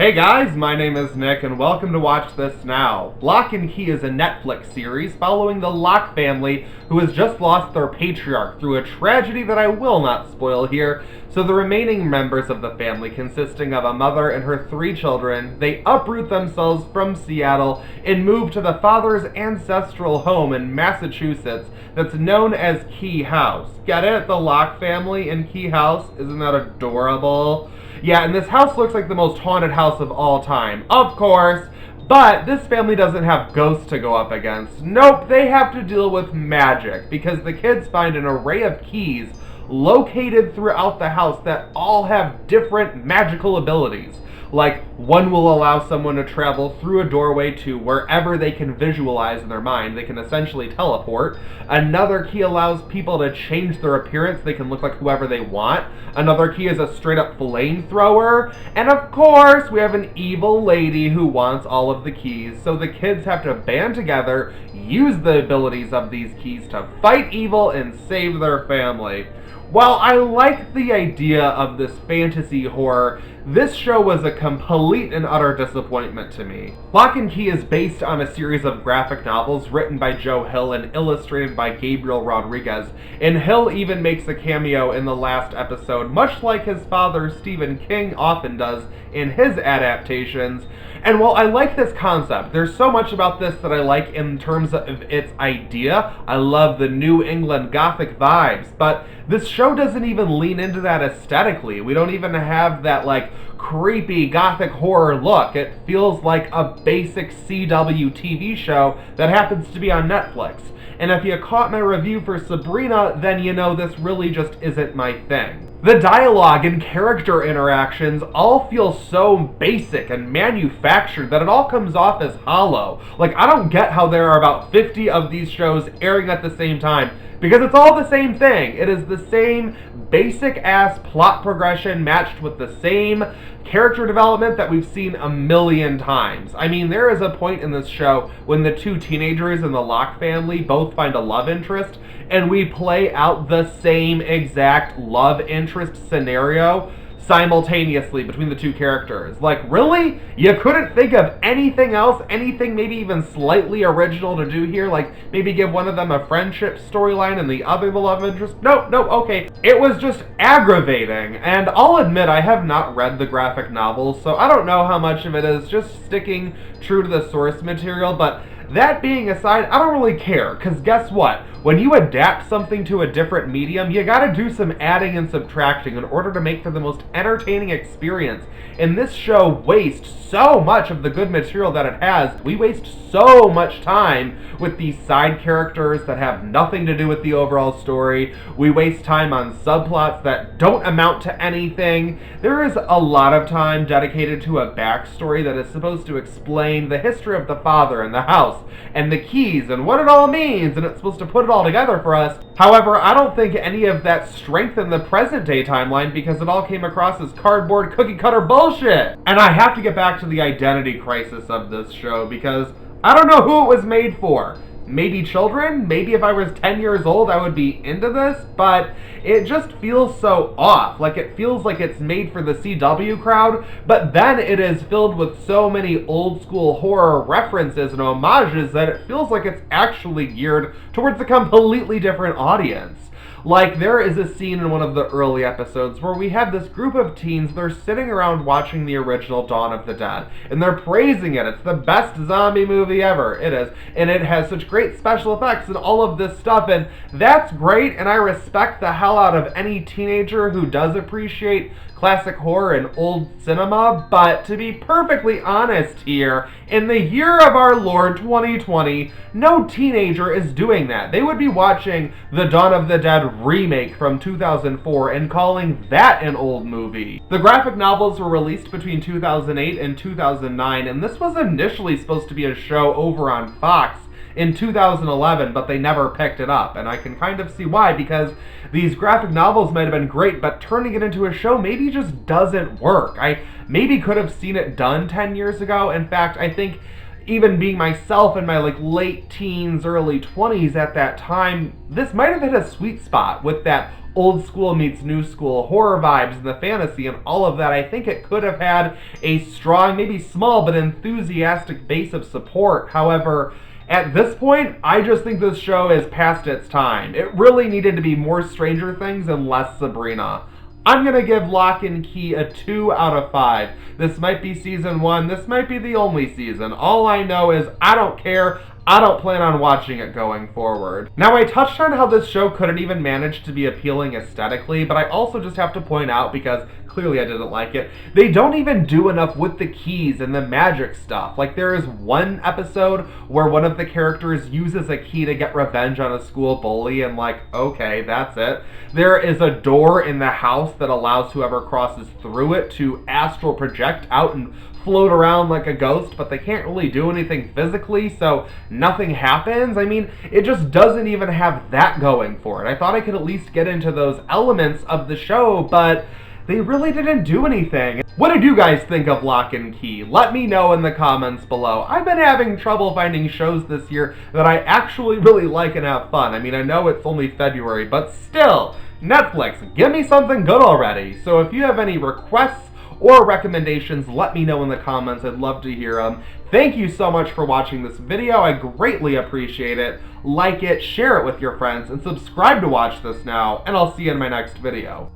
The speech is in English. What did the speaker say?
Hey guys, my name is Nick and welcome to Watch This Now. Locke and Key is a Netflix series following the Locke family who has just lost their patriarch through a tragedy that I will not spoil here. So the remaining members of the family, consisting of a mother and her 3 children, they uproot themselves from Seattle and move to the father's ancestral home in Massachusetts that's known as Keyhouse. Get it? The Locke family in Keyhouse? Isn't that adorable? Yeah, and this house looks like the most haunted house of all time, of course, but this family doesn't have ghosts to go up against. Nope, they have to deal with magic, because the kids find an array of keys located throughout the house that all have different magical abilities. Like, one will allow someone to travel through a doorway to wherever they can visualize in their mind. They can essentially teleport. Another key allows people to change their appearance. They can look like whoever they want. Another key is a straight-up flamethrower. And of course, we have an evil lady who wants all of the keys. So the kids have to band together, use the abilities of these keys to fight evil and save their family. While I like the idea of this fantasy horror, this show was a complete and utter disappointment to me. Locke and Key is based on a series of graphic novels written by Joe Hill and illustrated by Gabriel Rodriguez, and Hill even makes a cameo in the last episode, much like his father Stephen King often does in his adaptations. And while I like this concept, there's so much about this that I like in terms of its idea. I love the New England Gothic vibes, but this show doesn't even lean into that aesthetically. We don't even have that, like, creepy Gothic horror look. It feels like a basic CW TV show that happens to be on Netflix. And if you caught my review for Sabrina, then you know this really just isn't my thing. The dialogue and character interactions all feel so basic and manufactured that it all comes off as hollow. Like, I don't get how there are about 50 of these shows airing at the same time, because it's all the same thing. It is the same basic-ass plot progression matched with the same character development that we've seen a million times. I mean, there is a point in this show when the 2 teenagers in the Locke family both find a love interest, and we play out the same exact love interest scenario simultaneously between the 2 characters. Like, really? You couldn't think of anything else? Anything maybe even slightly original to do here? Like, maybe give one of them a friendship storyline and the other the love interest? Nope, okay. It was just aggravating. And I'll admit, I have not read the graphic novels, so I don't know how much of it is just sticking true to the source material, but that being aside, I don't really care, because guess what? When you adapt something to a different medium, you gotta do some adding and subtracting in order to make for the most entertaining experience. And this show wastes so much of the good material that it has. We waste so much time with these side characters that have nothing to do with the overall story. We waste time on subplots that don't amount to anything. There is a lot of time dedicated to a backstory that is supposed to explain the history of the father and the house and the keys and what it all means, and it's supposed to put it all together for us. However, I don't think any of that strengthened the present day timeline because it all came across as cardboard cookie cutter bullshit. And I have to get back to the identity crisis of this show because I don't know who it was made for. Maybe children? Maybe if I was 10 years old I would be into this, but it just feels so off. Like, it feels like it's made for the CW crowd, but then it is filled with so many old school horror references and homages that it feels like it's actually geared towards a completely different audience. Like, there is a scene in one of the early episodes where we have this group of teens, they're sitting around watching the original Dawn of the Dead, and they're praising it. It's the best zombie movie ever. It is. And it has such great special effects and all of this stuff, and that's great, and I respect the hell out of any teenager who does appreciate classic horror and old cinema, but to be perfectly honest here, in the year of our Lord 2020, no teenager is doing that. They would be watching the Dawn of the Dead remake from 2004 and calling that an old movie. The graphic novels were released between 2008 and 2009, and this was initially supposed to be a show over on Fox in 2011, but they never picked it up, and I can kind of see why, because these graphic novels might have been great, but turning it into a show maybe just doesn't work. I maybe could have seen it done 10 years ago. In fact, I think even being myself in my late teens, early 20s at that time, this might have hit a sweet spot with that old school meets new school horror vibes and the fantasy and all of that, I think it could have had a strong, maybe small, but enthusiastic base of support. However, at this point, I just think this show is past its time. It really needed to be more Stranger Things and less Sabrina. I'm going to give Locke and Key a 2 out of 5. This might be season 1. This might be the only season. All I know is I don't care. I don't plan on watching it going forward. Now, I touched on how this show couldn't even manage to be appealing aesthetically, but I also just have to point out, because clearly I didn't like it, they don't even do enough with the keys and the magic stuff. Like, there is one episode where one of the characters uses a key to get revenge on a school bully, and like, okay, that's it. There is a door in the house that allows whoever crosses through it to astral project out and float around like a ghost, but they can't really do anything physically, so nothing happens. I mean, it just doesn't even have that going for it. I thought I could at least get into those elements of the show, but they really didn't do anything. What did you guys think of Locke and Key? Let me know in the comments below. I've been having trouble finding shows this year that I actually really like and have fun. I mean, I know it's only February, but still, Netflix, give me something good already. So if you have any requests or recommendations, let me know in the comments. I'd love to hear them. Thank you so much for watching this video. I greatly appreciate it. Like it, share it with your friends, and subscribe to Watch This Now, and I'll see you in my next video.